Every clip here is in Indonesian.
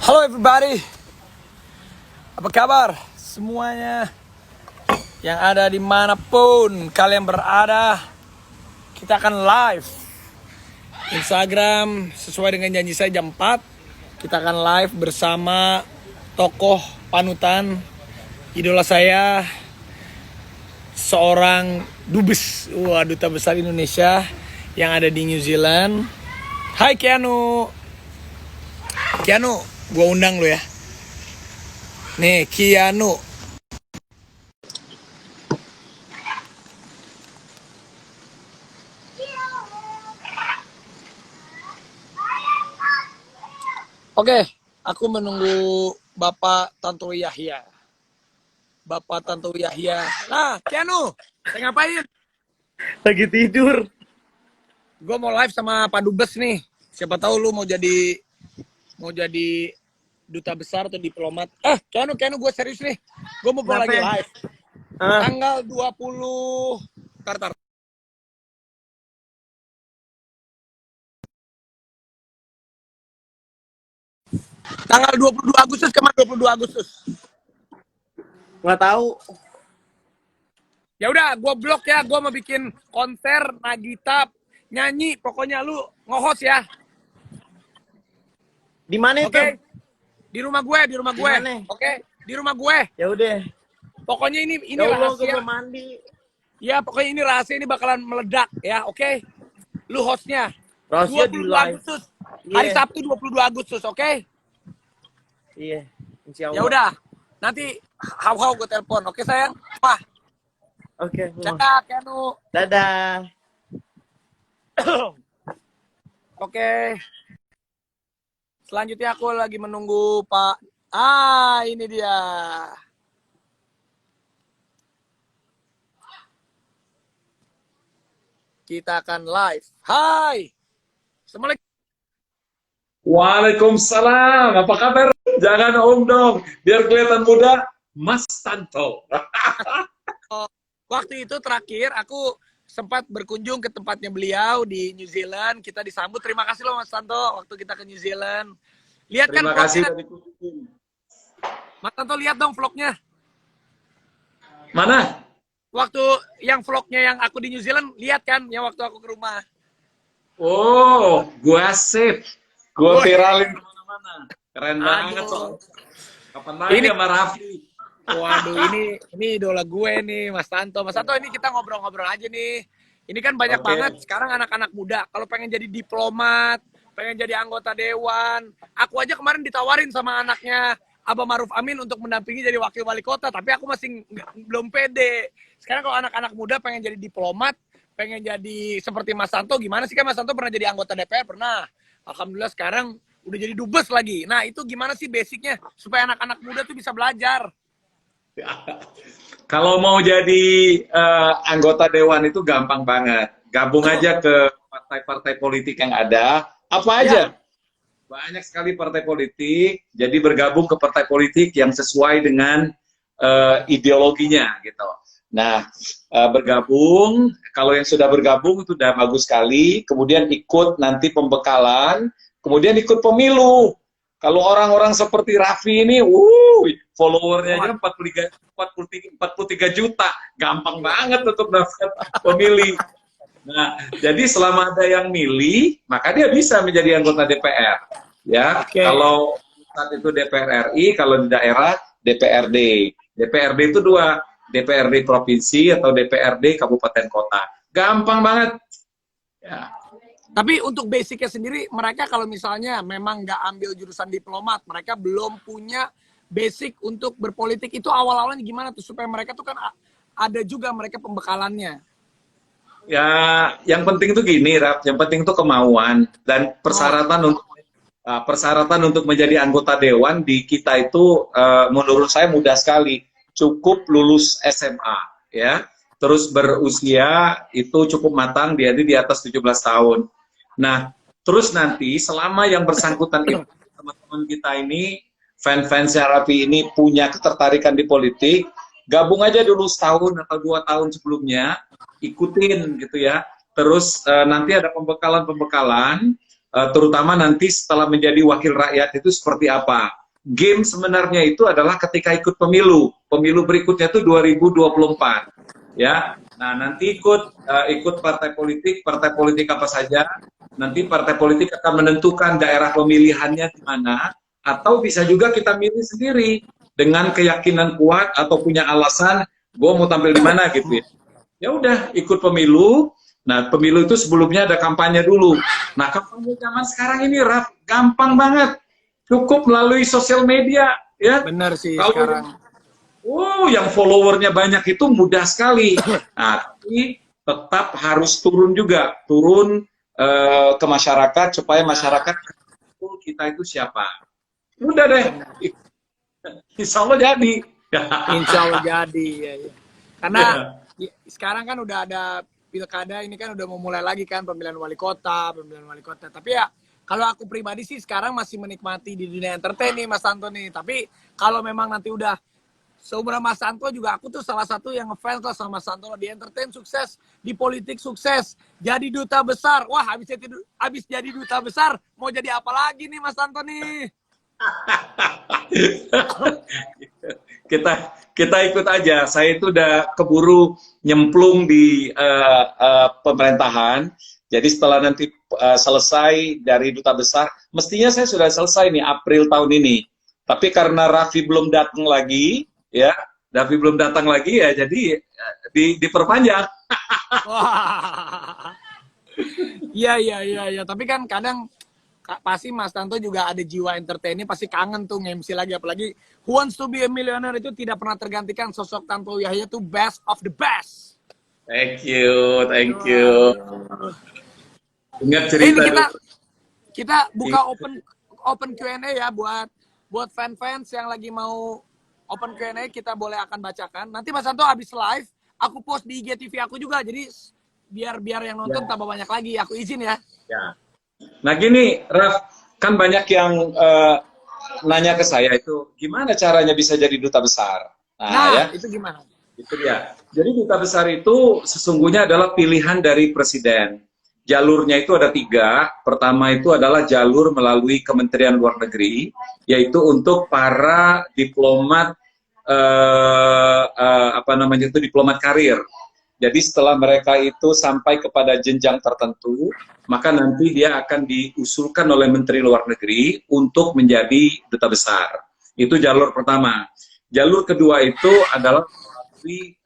Halo everybody, apa kabar semuanya yang ada dimanapun kalian berada? Kita akan live Instagram sesuai dengan janji saya jam 4. Kita akan live bersama tokoh panutan idola saya, seorang dubes, duta besar Indonesia yang ada di New Zealand. Hai Keanu, gua undang lu ya. Nih, Keanu. Oke, aku menunggu Bapak Tantowi Yahya. Bapak Tantowi Yahya. Nah, Keanu, saya ngapain? Lagi tidur. Gue mau live sama Pak Dubes nih. Siapa tahu lu mau jadi duta besar atau diplomat. Keanu, gue serius nih. Gue mau lagi live. Tanggal 20 Tartar. Tanggal 22 Agustus kemana 22 Agustus? Nggak tahu. Ya udah, gue blok ya. Gue mau bikin konser Nagita nyanyi. Pokoknya lu nge-host ya. Di mana itu? Oke. Di rumah gue. Oke, di rumah gue. Ya udah. Pokoknya ini Ya Allah, rahasia. gue mandi. Ya, pokoknya ini rahasia, ini bakalan meledak ya, oke? Lu hostnya. Rahasia di 22 live. Agustus. Yeah. Hari Sabtu 22 Agustus, oke? Iya, insya Allah. Ya udah. Nanti hau-hau gue telepon, oke sayang? Wah. Oke. Dadah, Keanu. Dadah. Oke. Selanjutnya aku lagi menunggu Pak. Ini dia. Kita akan live. Hai. Assalamualaikum. Waalaikumsalam, apa kabar? Jangan om dong, biar kelihatan muda, Mas Tanto. Waktu itu terakhir aku sempat berkunjung ke tempatnya beliau di New Zealand. Kita disambut. Terima kasih loh Mas Tanto waktu kita ke New Zealand. Lihat kan Terima kasih vlognya. dari kunjung. Mas Tanto lihat dong vlognya. Mana? Waktu yang vlognya yang aku di New Zealand, lihat kan yang waktu aku ke rumah. Oh, gua save. Gua viralin kemana-mana. Keren banget Aduh. kok. Kapan lagi Ini- sama Raffi? Waduh, ini idola gue nih, Mas Tanto. Mas Tanto, ini kita ngobrol-ngobrol aja nih. Ini kan banyak Oke. banget sekarang anak-anak muda. Kalau pengen jadi diplomat, pengen jadi anggota dewan. Aku aja kemarin ditawarin sama anaknya Abah Maruf Amin untuk mendampingi jadi wakil wali kota. Tapi aku masih belum pede. Sekarang kalau anak-anak muda pengen jadi diplomat, pengen jadi seperti Mas Tanto, gimana sih kan Mas Tanto pernah jadi anggota DPR? Pernah. Alhamdulillah sekarang udah jadi dubes lagi. Nah itu gimana sih basicnya supaya anak-anak muda tuh bisa belajar? Kalau mau jadi anggota dewan itu gampang banget. Gabung aja ke partai-partai politik yang ada. Apa aja? Banyak sekali partai politik. Jadi bergabung ke partai politik yang sesuai dengan ideologinya gitu. Nah, bergabung. Kalau yang sudah bergabung itu udah bagus sekali. Kemudian ikut nanti pembekalan. Kemudian ikut pemilu. Kalau orang-orang seperti Raffi ini, followernya aja 43 juta. Gampang banget untuk daftar pemilih. Nah, jadi selama ada yang milih, maka dia bisa menjadi anggota DPR. Ya, Oke. kalau saat itu DPR RI, kalau di daerah DPRD. DPRD itu dua, DPRD provinsi atau DPRD kabupaten kota. Gampang banget. Ya. Tapi untuk basicnya sendiri, mereka kalau misalnya memang nggak ambil jurusan diplomat, mereka belum punya basic untuk berpolitik, itu awal-awalnya gimana tuh? Supaya mereka tuh kan ada juga mereka pembekalannya. Ya, yang penting tuh gini, Rap. Yang penting tuh kemauan dan persyaratan untuk menjadi anggota dewan di kita itu menurut saya mudah sekali. Cukup lulus SMA, ya. Terus berusia itu cukup matang, dia di atas 17 tahun. Nah, terus nanti selama yang bersangkutan itu teman-teman kita ini, fans-fans Raffi ini punya ketertarikan di politik, gabung aja dulu setahun atau 2 tahun sebelumnya, ikutin gitu ya. Terus nanti ada pembekalan-pembekalan, terutama nanti setelah menjadi wakil rakyat itu seperti apa. game sebenarnya itu adalah ketika ikut pemilu. Pemilu berikutnya itu 2024. Ya. Nah, nanti ikut partai politik apa saja. Nanti partai politik akan menentukan daerah pemilihannya di mana, atau bisa juga kita milih sendiri dengan keyakinan kuat atau punya alasan gue mau tampil di mana gitu ya. Ya udah ikut pemilu. Nah, pemilu itu sebelumnya ada kampanye dulu. Nah, kampanye zaman sekarang ini Raf, gampang banget. Cukup melalui sosial media ya. Bener sih Kalau sekarang. yang followernya banyak itu mudah sekali. Nah, tapi tetap harus turun juga, turun ke masyarakat supaya masyarakat tahu kita itu siapa. Udah deh, insya Allah jadi. Insya Allah jadi. Ya, ya. Karena sekarang kan udah ada pilkada, ini kan udah mau mulai lagi kan pemilihan wali kota. Tapi ya kalau aku pribadi sih sekarang masih menikmati di dunia entertain nih Mas Santo nih. Tapi kalau memang nanti udah seumuran Mas Santo juga, aku tuh salah satu yang ngefans lah sama Mas Santo. Di entertain sukses, di politik sukses, jadi duta besar. Wah, habis jadi duta besar, mau jadi apa lagi nih Mas Santo nih? kita ikut aja. Saya itu udah keburu nyemplung di pemerintahan. Jadi setelah nanti selesai dari duta besar, mestinya saya sudah selesai nih April tahun ini. Tapi karena Raffi belum datang lagi, ya, jadi diperpanjang. Wah. Iya. Tapi kan kadang pasti Mas Tanto juga ada jiwa entertainnya, pasti kangen tuh nge-MC lagi. Apalagi Who Wants to Be a Millionaire itu tidak pernah tergantikan. Sosok Tanto Yahya tuh best of the best. Thank you. Ingat cerita Ini dulu. kita buka open Q&A ya buat fans yang lagi mau open Q&A, kita boleh akan bacakan. Nanti Mas Santo habis live, aku post di IGTV aku juga. Jadi biar yang nonton tambah banyak lagi. Aku izin ya. Ya. Nah gini, Raf, kan banyak yang nanya ke saya itu, gimana caranya bisa jadi duta besar? Nah itu gimana? Itu dia. Jadi duta besar itu sesungguhnya adalah pilihan dari presiden. Jalurnya itu ada 3. Pertama itu adalah jalur melalui Kementerian Luar Negeri, yaitu untuk para diplomat diplomat karir. Jadi setelah mereka itu sampai kepada jenjang tertentu, maka nanti dia akan diusulkan oleh Menteri Luar Negeri untuk menjadi duta besar. Itu jalur pertama. Jalur kedua itu adalah melalui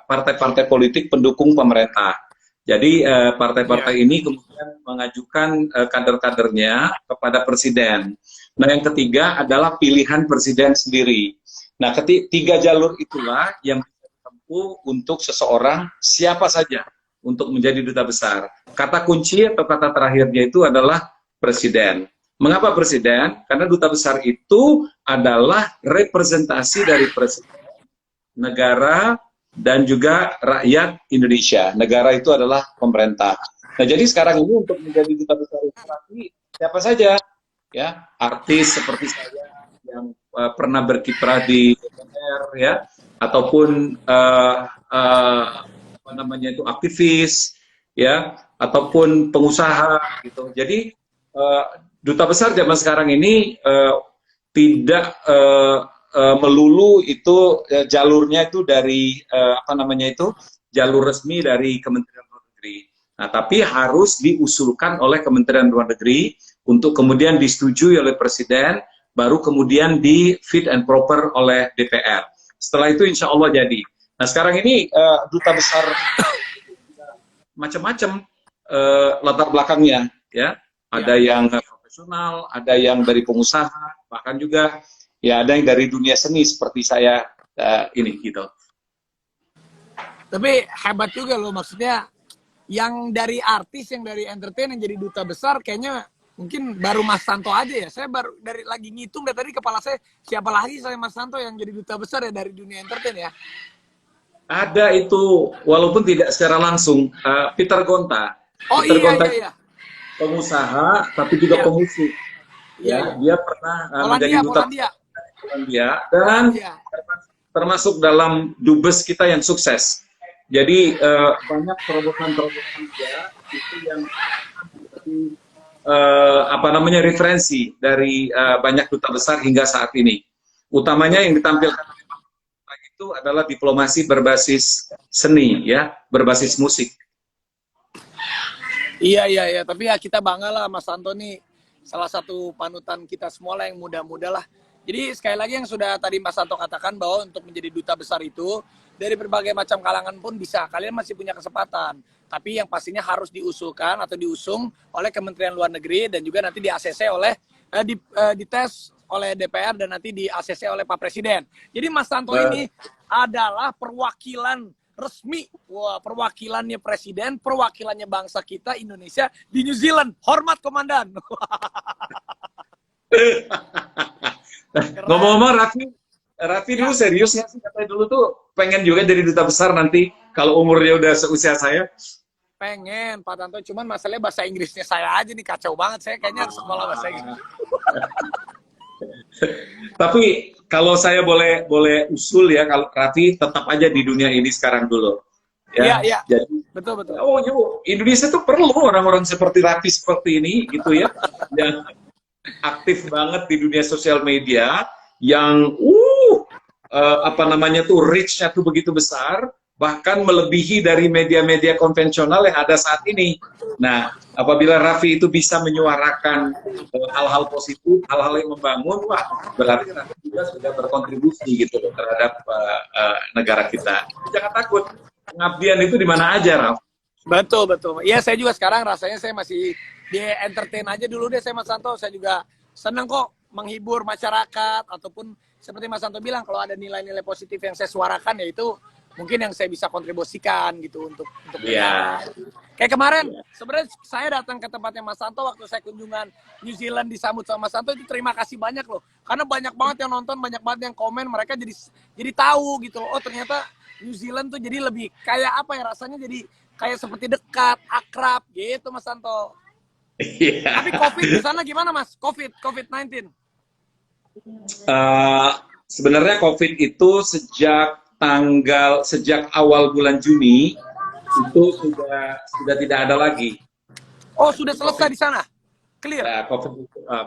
partai-partai politik pendukung pemerintah. Jadi partai-partai ini kemudian mengajukan kader-kadernya kepada presiden. Nah yang ketiga adalah pilihan presiden sendiri. Nah 3 jalur itulah yang ditempuh untuk seseorang siapa saja untuk menjadi duta besar. Kata kunci atau kata terakhirnya itu adalah presiden. Mengapa presiden? Karena duta besar itu adalah representasi dari presiden, negara, dan juga rakyat Indonesia. Negara itu adalah pemerintah. Nah, jadi sekarang ini untuk menjadi duta besar itu siapa saja, ya, artis seperti saya yang pernah berkiprah di DPR, ya, ataupun aktivis, ya, ataupun pengusaha, gitu. Jadi duta besar zaman sekarang ini tidak melulu itu jalurnya itu dari jalur resmi dari Kementerian Luar Negeri. Nah, tapi harus diusulkan oleh Kementerian Luar Negeri untuk kemudian disetujui oleh Presiden, baru kemudian di fit and proper oleh DPR. Setelah itu insya Allah jadi. Nah, sekarang ini duta besar macam-macam latar belakangnya, ya. Ada yang profesional, ada yang dari pengusaha, bahkan juga ya ada yang dari dunia seni seperti saya ini gitu. Tapi hebat juga loh, maksudnya yang dari artis, yang dari entertain, yang jadi duta besar kayaknya mungkin baru Mas Santo aja ya. Saya baru lagi ngitung dari tadi kepala saya, siapa lagi selain Mas Santo yang jadi duta besar ya dari dunia entertain ya? Ada itu, walaupun tidak secara langsung, Peter Gonta. Oh Peter Gonta iya. Pengusaha tapi juga pemusik. Ya, dia pernah menjadi duta Polandia dan termasuk dalam dubes kita yang sukses. Jadi banyak terobosan dia itu yang apa namanya, referensi dari banyak duta besar hingga saat ini. Utamanya yang ditampilkan itu adalah diplomasi berbasis seni, ya, berbasis musik. Iya. Tapi ya kita bangga lah Mas Santo nih. Salah satu panutan kita semua lah yang muda-muda lah. Jadi sekali lagi yang sudah tadi Mas Santo katakan bahwa untuk menjadi duta besar itu dari berbagai macam kalangan pun bisa. Kalian masih punya kesempatan. Tapi yang pastinya harus diusulkan atau diusung oleh Kementerian Luar Negeri dan juga nanti di-ACC oleh dites oleh DPR dan nanti di-ACC oleh Pak Presiden. Jadi Mas Santo ini adalah perwakilan resmi, perwakilannya Presiden, perwakilannya bangsa kita Indonesia di New Zealand. Hormat Komandan. Ngomong-ngomong, Raffi dulu serius nggak sih? Katanya dulu tuh pengen juga jadi duta besar nanti kalau umurnya udah seusia saya. Pengen Pak Tanto, cuman masalahnya bahasa Inggrisnya saya aja nih kacau banget. Saya kayaknya harus sekolah bahasa Inggris. Tapi kalau saya boleh usul ya, kalau Raffi tetap aja di dunia ini sekarang dulu. Iya. Jadi, Betul. Indonesia tuh perlu orang-orang seperti Raffi seperti ini gitu ya, yang aktif banget di dunia sosial media, yang apa namanya tuh reach-nya tuh begitu besar, bahkan melebihi dari media-media konvensional yang ada saat ini. Nah, apabila Raffi itu bisa menyuarakan hal-hal positif, hal-hal yang membangun, wah, berarti Raffi juga sudah berkontribusi gitu loh terhadap negara kita. Jangan takut, pengabdian itu di mana aja, Raffi. Betul. Iya, saya juga sekarang rasanya saya masih di entertain aja dulu deh saya Mas Santo. Saya juga senang kok menghibur masyarakat ataupun seperti Mas Santo bilang kalau ada nilai-nilai positif yang saya suarakan ya itu mungkin yang saya bisa kontribusikan gitu untuk Iya. Kayak kemarin sebenarnya saya datang ke tempatnya Mas Santo waktu saya kunjungan New Zealand disambut sama Mas Santo itu terima kasih banyak loh. Karena banyak banget yang nonton, banyak banget yang komen, mereka jadi tahu gitu loh. Oh, ternyata New Zealand tuh jadi lebih kayak apa ya rasanya jadi kayak seperti dekat, akrab gitu Mas Santo. Iya. Tapi COVID di sana gimana Mas? COVID-19. Sebenarnya COVID itu sejak awal bulan Juni itu sudah tidak ada lagi. Oh, sudah selesai di sana? Clear? Nah,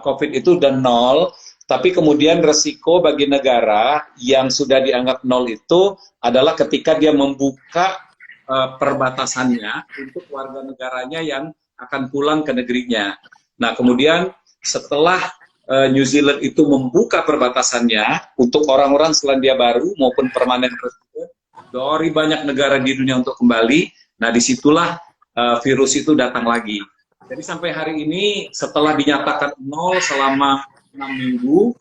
COVID itu udah nol, tapi kemudian resiko bagi negara yang sudah dianggap nol itu adalah ketika dia membuka perbatasannya untuk warga negaranya yang akan pulang ke negerinya. Nah, kemudian setelah New Zealand itu membuka perbatasannya untuk orang-orang Selandia Baru maupun permanen resident dari banyak negara di dunia untuk kembali, nah disitulah virus itu datang lagi. Jadi sampai hari ini setelah dinyatakan nol selama 6 minggu,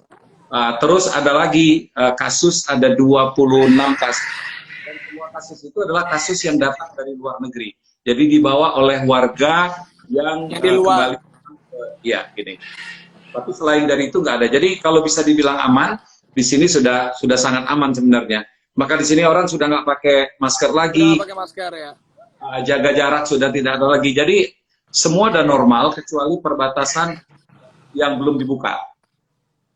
terus ada lagi kasus, ada 26 kasus. Dan semua kasus itu adalah kasus yang datang dari luar negeri. Jadi dibawa oleh warga yang di luar. kembali. Ya, gini. Tapi selain dari itu nggak ada. Jadi kalau bisa dibilang aman, di sini sudah sangat aman sebenarnya. Maka di sini orang sudah nggak pakai masker lagi. Nggak pakai masker ya. Jaga jarak sudah tidak ada lagi. Jadi semua udah normal kecuali perbatasan yang belum dibuka.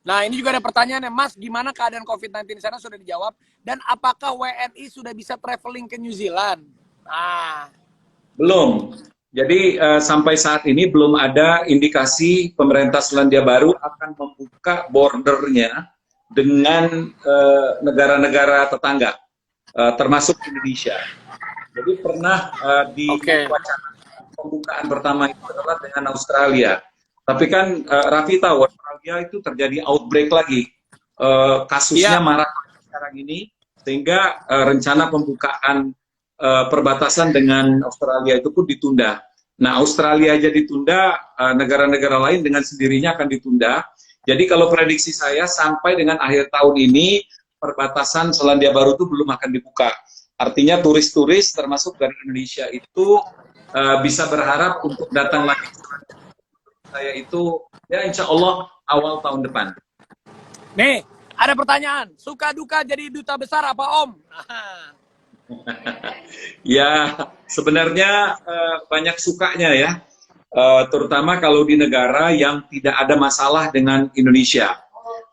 Nah, ini juga ada pertanyaan ya, Mas, gimana keadaan COVID-19 di sana sudah dijawab dan apakah WNI sudah bisa traveling ke New Zealand? Nah, belum. Jadi sampai saat ini belum ada indikasi pemerintah Selandia Baru akan membuka bordernya dengan negara-negara tetangga, termasuk Indonesia. Jadi pernah wacana pembukaan pertama itu adalah dengan Australia. Tapi kan Raffi tahu Australia itu terjadi outbreak lagi, kasusnya marak sekarang ini, sehingga rencana pembukaan perbatasan dengan Australia itu pun ditunda. Nah, Australia aja ditunda, negara-negara lain dengan sendirinya akan ditunda. Jadi kalau prediksi saya sampai dengan akhir tahun ini perbatasan Selandia Baru itu belum akan dibuka. Artinya turis-turis termasuk dari Indonesia itu bisa berharap untuk datang lagi. Saya itu ya insya Allah awal tahun depan. nih ada pertanyaan, suka duka jadi duta besar apa Om? Ya, sebenarnya banyak sukanya ya, terutama kalau di negara yang tidak ada masalah dengan Indonesia.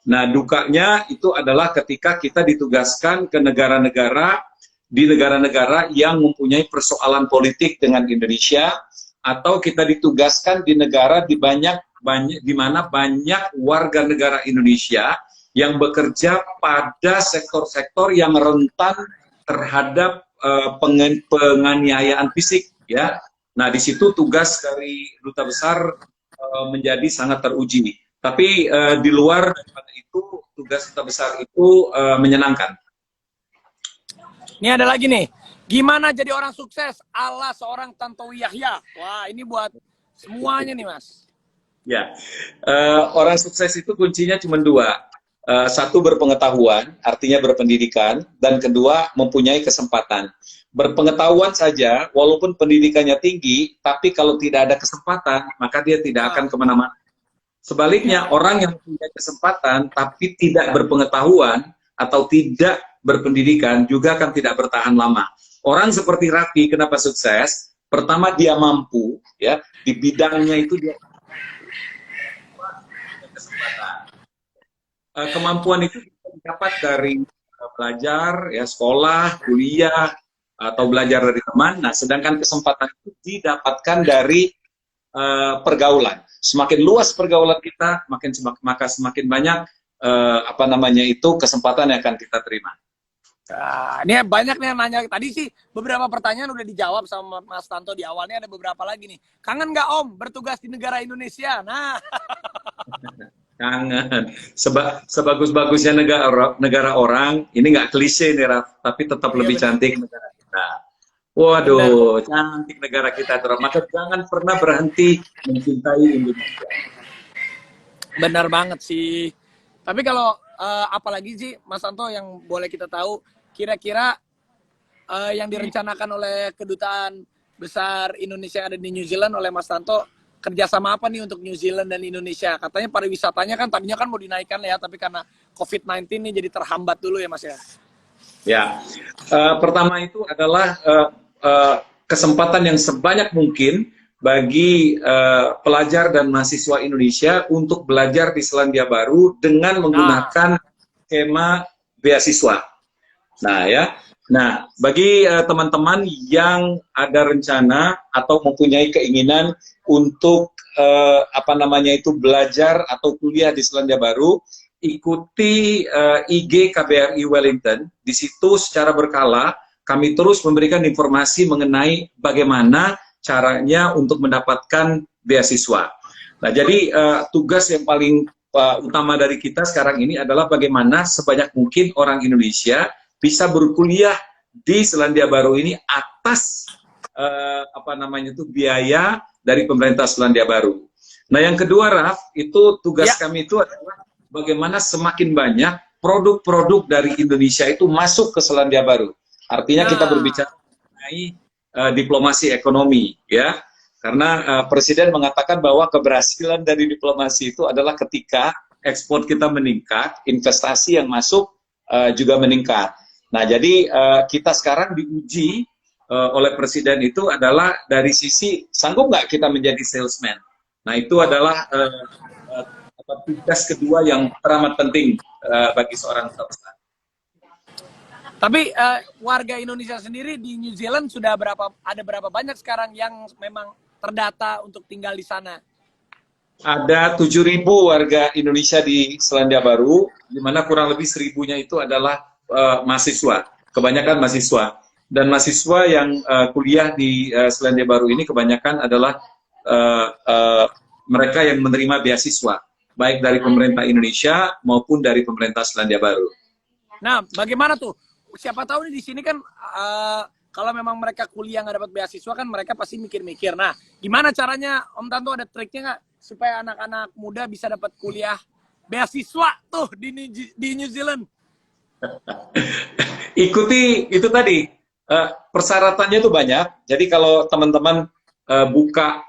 Nah, dukanya itu adalah ketika kita ditugaskan ke negara-negara yang mempunyai persoalan politik dengan Indonesia, atau kita ditugaskan di negara di di mana banyak warga negara Indonesia yang bekerja pada sektor-sektor yang rentan terhadap penganiayaan fisik, ya. Nah, di situ tugas dari duta besar menjadi sangat teruji. Tapi di luar daripada itu, tugas duta besar itu menyenangkan. Ini ada lagi nih. Gimana jadi orang sukses ala seorang Tantowi Yahya? Wah, ini buat semuanya nih, Mas. Ya, orang sukses itu kuncinya cuma dua. Satu, berpengetahuan, artinya berpendidikan, dan kedua, mempunyai kesempatan. Berpengetahuan saja, walaupun pendidikannya tinggi, tapi kalau tidak ada kesempatan, maka dia tidak akan kemana-mana. Sebaliknya, orang yang punya kesempatan, tapi tidak berpengetahuan, atau tidak berpendidikan, juga akan tidak bertahan lama. Orang seperti Raffi, kenapa sukses? Pertama, dia mampu, ya, di bidangnya itu dia kesempatan. Kemampuan itu bisa didapat dari belajar, ya, sekolah, kuliah, atau belajar dari teman. Nah, sedangkan kesempatan itu didapatkan dari pergaulan. Semakin luas pergaulan kita, maka semakin banyak kesempatan yang akan kita terima. Nah, ini banyak nih yang nanya. Tadi sih beberapa pertanyaan udah dijawab sama Mas Tanto di awalnya, ada beberapa lagi nih. Kangen nggak Om bertugas di negara Indonesia? Nah, kangen. Sebagus-bagusnya negara orang, ini nggak klise nih, Raf, tapi tetap lebih cantik negara kita. Waduh, cantik negara kita, Raf. Maka jangan pernah berhenti mencintai Indonesia. Benar banget sih. Tapi kalau apalagi sih, Mas Tanto, yang boleh kita tahu, kira-kira yang direncanakan oleh Kedutaan Besar Indonesia yang ada di New Zealand oleh Mas Tanto, kerjasama apa nih untuk New Zealand dan Indonesia? Katanya pariwisatanya kan tadinya kan mau dinaikkan ya, tapi karena COVID-19 ini jadi terhambat dulu ya, Mas ya? Ya, pertama itu adalah kesempatan yang sebanyak mungkin bagi pelajar dan mahasiswa Indonesia untuk belajar di Selandia Baru dengan menggunakan skema beasiswa. Nah, ya. Nah, bagi teman-teman yang ada rencana atau mempunyai keinginan untuk belajar atau kuliah di Selandia Baru, ikuti IG KBRI Wellington. Di situ secara berkala kami terus memberikan informasi mengenai bagaimana caranya untuk mendapatkan beasiswa. Nah, jadi tugas yang paling utama dari kita sekarang ini adalah bagaimana sebanyak mungkin orang Indonesia bisa berkuliah di Selandia Baru ini atas biaya dari pemerintah Selandia Baru. Nah, yang kedua, Raf, itu tugas kami itu adalah bagaimana semakin banyak produk-produk dari Indonesia itu masuk ke Selandia Baru. Artinya kita berbicara mengenai diplomasi ekonomi, ya. Karena Presiden mengatakan bahwa keberhasilan dari diplomasi itu adalah ketika ekspor kita meningkat, investasi yang masuk juga meningkat. Nah, jadi kita sekarang diuji oleh Presiden itu adalah dari sisi sanggup nggak kita menjadi salesman. Nah, itu adalah tugas kedua yang teramat penting bagi seorang salesman. Tapi warga Indonesia sendiri di New Zealand sudah ada berapa banyak sekarang yang memang terdata untuk tinggal di sana? Ada 7.000 warga Indonesia di Selandia Baru, di mana kurang lebih 1.000-nya itu adalah mahasiswa, kebanyakan mahasiswa. Dan mahasiswa yang kuliah di Selandia Baru ini kebanyakan adalah mereka yang menerima beasiswa, baik dari pemerintah Indonesia maupun dari pemerintah Selandia Baru. Nah, bagaimana tuh? Siapa tahu nih di sini kan kalau memang mereka kuliah nggak dapat beasiswa kan mereka pasti mikir-mikir. Nah, gimana caranya Om Tanto, ada triknya nggak supaya anak-anak muda bisa dapat kuliah beasiswa tuh di New Zealand? Ikuti itu tadi, persyaratannya itu banyak. Jadi kalau teman-teman buka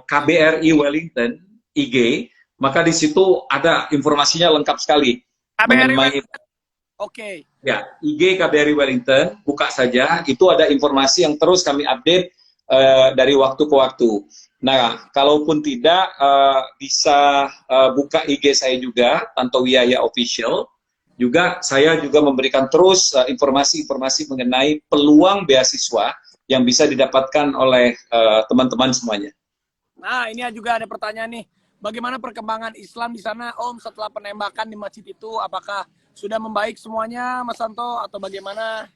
KBRI Wellington IG, maka di situ ada informasinya lengkap sekali. KBRI Oke. Ya, IG KBRI Wellington, buka saja. Itu ada informasi yang terus kami update dari waktu ke waktu. Nah, kalaupun tidak, bisa buka IG saya juga, Tantowi Yahya Official. Juga saya juga memberikan terus informasi-informasi mengenai peluang beasiswa yang bisa didapatkan oleh teman-teman semuanya. Nah, ini juga ada pertanyaan nih. Bagaimana perkembangan Islam di sana, Om, setelah penembakan di masjid itu? Apakah sudah membaik semuanya, Mas Santo, atau bagaimana?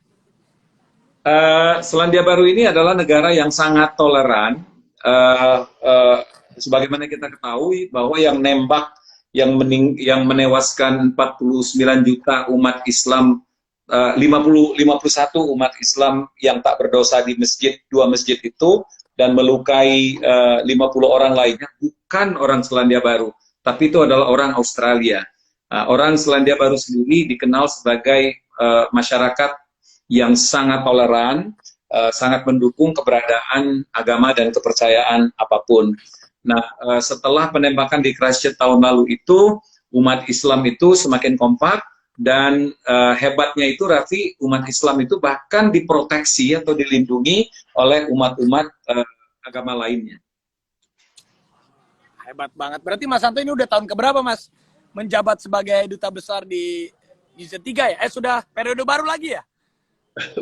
Selandia Baru ini adalah negara yang sangat toleran. Sebagaimana kita ketahui bahwa yang nembak, yang menewaskan 49 juta umat Islam, 51 umat Islam yang tak berdosa di dua masjid itu, dan melukai 50 orang lainnya, bukan orang Selandia Baru, tapi itu adalah orang Australia. Orang Selandia Baru sendiri dikenal sebagai masyarakat yang sangat toleran, sangat mendukung keberadaan agama dan kepercayaan apapun. Nah, setelah penembakan di Christchurch tahun lalu itu, umat Islam itu semakin kompak, dan hebatnya itu, Raffi, umat Islam itu bahkan diproteksi atau dilindungi oleh umat-umat agama lainnya. Hebat banget. Berarti Mas Santo ini udah tahun keberapa, Mas, menjabat sebagai duta besar di G3 ya? Sudah periode baru lagi ya?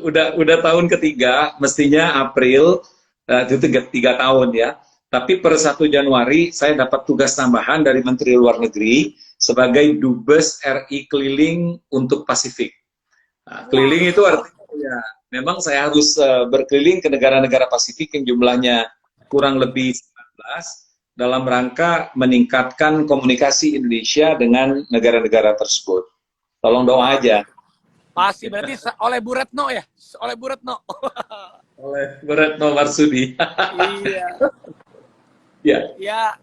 Udah tahun ketiga, mestinya April, itu 3 tahun ya. Tapi per 1 Januari saya dapat tugas tambahan dari Menteri Luar Negeri sebagai Dubes RI keliling untuk Pasifik. Nah, keliling itu artinya ya, memang saya harus berkeliling ke negara-negara Pasifik yang jumlahnya kurang lebih 19 dalam rangka meningkatkan komunikasi Indonesia dengan negara-negara tersebut. Tolong doa aja. Pasti, berarti oleh Bu Retno ya? Oleh Bu Retno. Oleh Bu Retno Marsudi. Iya.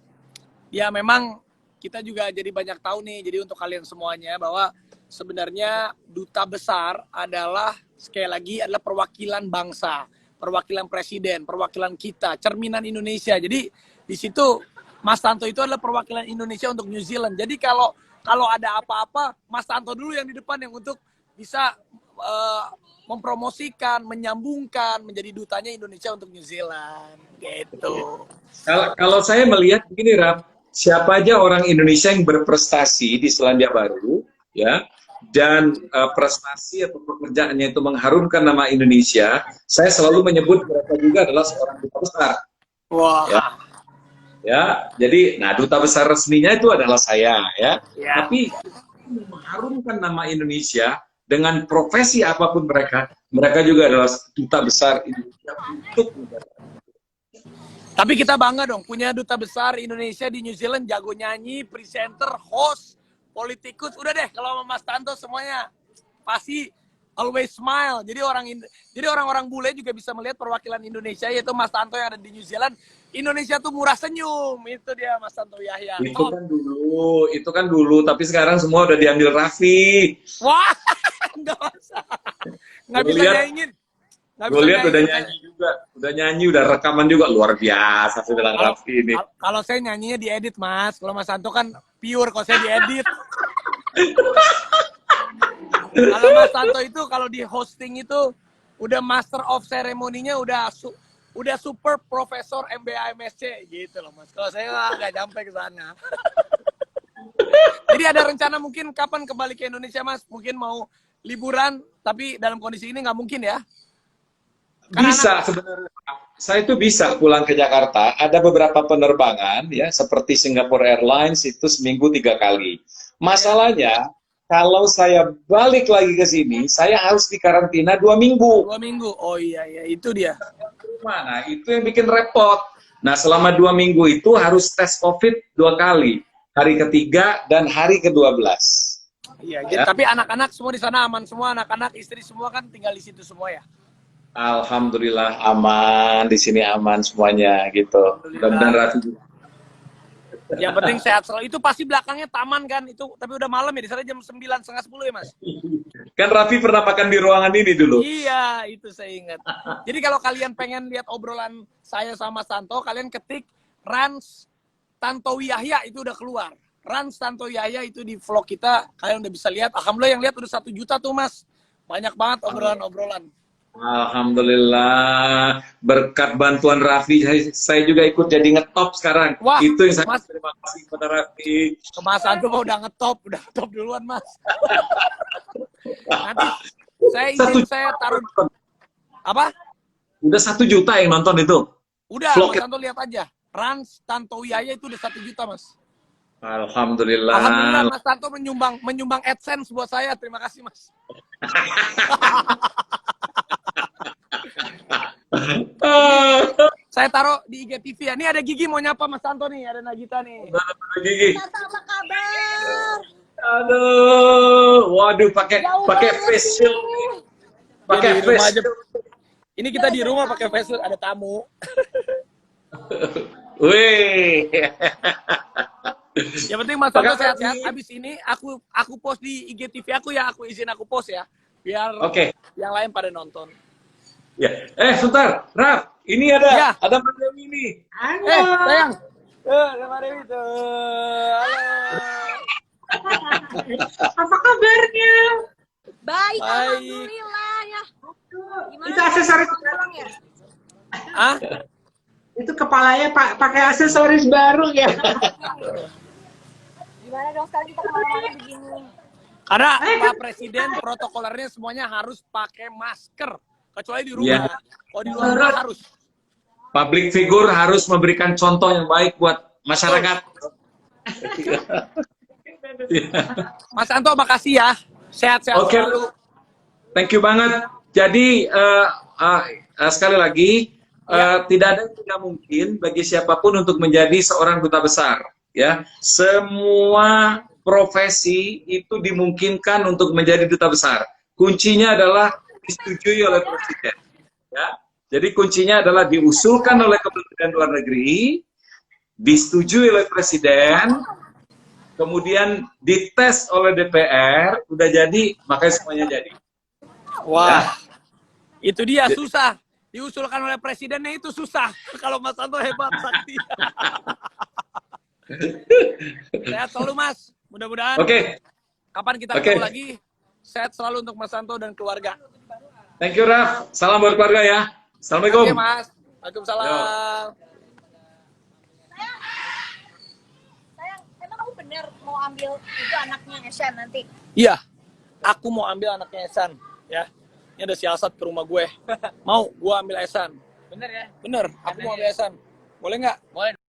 Ya memang kita juga jadi banyak tahu nih, jadi untuk kalian semuanya bahwa sebenarnya duta besar adalah, sekali lagi, adalah perwakilan bangsa, perwakilan presiden, perwakilan kita, cerminan Indonesia. Jadi di situ Mas Santo itu adalah perwakilan Indonesia untuk New Zealand. Jadi kalau ada apa-apa, Mas Santo dulu yang di depan yang untuk bisa mempromosikan, menyambungkan, menjadi dutanya Indonesia untuk New Zealand, gitu. Kalau saya melihat begini, Raf, siapa aja orang Indonesia yang berprestasi di Selandia Baru, ya, dan prestasi atau pekerjaannya itu mengharumkan nama Indonesia, saya selalu menyebut mereka juga adalah seorang duta besar. Wah. Ya, jadi, nah, duta besar resminya itu adalah saya, ya. Tapi mengharumkan nama Indonesia dengan profesi apapun mereka juga adalah duta besar Indonesia untuk negara. Tapi kita bangga dong punya duta besar Indonesia di New Zealand, jago nyanyi, presenter, host, politikus. Udah deh, kalau sama Mas Santo semuanya pasti always smile. Jadi orang-orang bule juga bisa melihat perwakilan Indonesia, yaitu Mas Santo yang ada di New Zealand. Indonesia tuh murah senyum, itu dia Mas Santo Yahya. Itu kan dulu, tapi sekarang semua udah diambil Raffi. Wah, nggak usah. Nggak bisa nyanyiin. Gue lihat udah nyanyi juga, udah rekaman juga, luar biasa sih bilang Raffi ini. Kalau saya nyanyinya diedit, Mas. Kalau Mas Santo kan pure, kalau saya diedit. Kalau Mas Santo itu kalau di hosting itu udah master of ceremony-nya udah super profesor MBA MSc gitu loh, Mas. Kalau saya nggak sampai ke sana. Jadi ada rencana mungkin kapan kembali ke Indonesia, Mas? Mungkin mau liburan, tapi dalam kondisi ini nggak mungkin ya? Bisa sebenarnya. Saya itu bisa pulang ke Jakarta. Ada beberapa penerbangan ya, seperti Singapore Airlines itu seminggu 3 kali. Masalahnya, kalau saya balik lagi ke sini, saya harus dikarantina 2 minggu. 2 minggu, oh iya, itu dia. Nah, itu yang bikin repot. Nah, selama 2 minggu itu harus tes COVID 2 kali. Hari ketiga dan hari ke-12. Iya, ya. Tapi anak-anak semua di sana aman semua, anak-anak, istri semua kan tinggal di situ semua ya? Alhamdulillah aman, di sini aman semuanya gitu. Dan Raffi. Yang penting sehat selalu. Itu pasti belakangnya taman kan itu, tapi udah malam ya, di sana jam 9, setengah 10 ya, Mas? Kan Raffi pernah makan di ruangan ini dulu. Iya, itu saya ingat. Jadi kalau kalian pengen lihat obrolan saya sama Santo, kalian ketik Rans Tantowi Yahya, itu udah keluar. Rans Tantowi Yahya itu di vlog kita, kalian udah bisa lihat. Alhamdulillah yang lihat udah 1 juta tuh, Mas. Banyak banget obrolan-obrolan. Alhamdulillah, berkat bantuan Raffi, saya juga ikut jadi ngetop sekarang. Wah, itu yang saya Mas, terima kasih kepada Raffi. Kemasan tuh udah ngetop duluan, Mas. Nanti saya izin saya taruh apa? Udah 1 juta yang nonton itu. Udah, Vlog Mas ya? Tanto lihat aja. Rans Tanto Wiyaya itu udah 1 juta, Mas. Alhamdulillah. Alhamdulillah Mas Tanto menyumbang AdSense buat saya. Terima kasih, Mas. Saya taruh di IGTV ya. Ini ada Gigi mau nyapa Mas Tanto nih, ada Nagita nih. Gigi. Apa kabar? Aduh, waduh pakai Jauh face shield. Pakai Dia di rumah face aja. shield. Ini kita di rumah pakai face shield, ada tamu. Wih. Yang penting Mas Tanto Pakai sehat-sehat. lagi. Habis ini aku post di IGTV aku ya, aku izin aku post ya. Biar Oke. yang lain pada nonton. Ya. Sebentar, Raf. Ini ada Ya. Mbak Dewi nih. Sayang. Ada Mbak Dewi tuh. Halo. Apa kabarnya? Baik, Baik. alhamdulillah ya. Gimana? Itu aksesoris pulang ya? Ah? Itu kepalanya pakai aksesoris baru ya. Gimana dong sekarang kita kemana-mana begini? Karena Pak Presiden protokolernya semuanya harus pakai masker. Kecuali di rumah. Iya. Kalau di luar rumah harus. Public figure harus memberikan contoh yang baik buat masyarakat. Mas Anto, makasih ya. Sehat-sehat Oke. selalu. Thank you banget. Jadi sekali lagi tidak ada yang tidak mungkin bagi siapapun untuk menjadi seorang duta besar. Ya, semua profesi itu dimungkinkan untuk menjadi duta besar. Kuncinya adalah disetujui oleh presiden. Ya, jadi kuncinya adalah diusulkan oleh Kementerian Luar Negeri, disetujui oleh presiden, kemudian dites oleh DPR, udah jadi, makanya semuanya jadi. Wah, itu dia susah. Diusulkan oleh presidennya itu susah. Kalau Mas Anto hebat, sakti. Sehat selalu Mas. Mudah-mudahan Oke. kapan kita ketemu lagi. Sehat selalu untuk Mas Anto dan keluarga. Thank you, Raf. Salam buat keluarga ya. Assalamualaikum. Oke Mas. Waalaikumsalam. Sayang, emang kamu bener mau ambil itu anaknya Eshan nanti? Iya, aku mau ambil anaknya Esan. Ya, ini ada siasat ke rumah gue. Mau, gue ambil Esan. Bener ya? Bener, aku mau ambil Esan. Boleh nggak? Boleh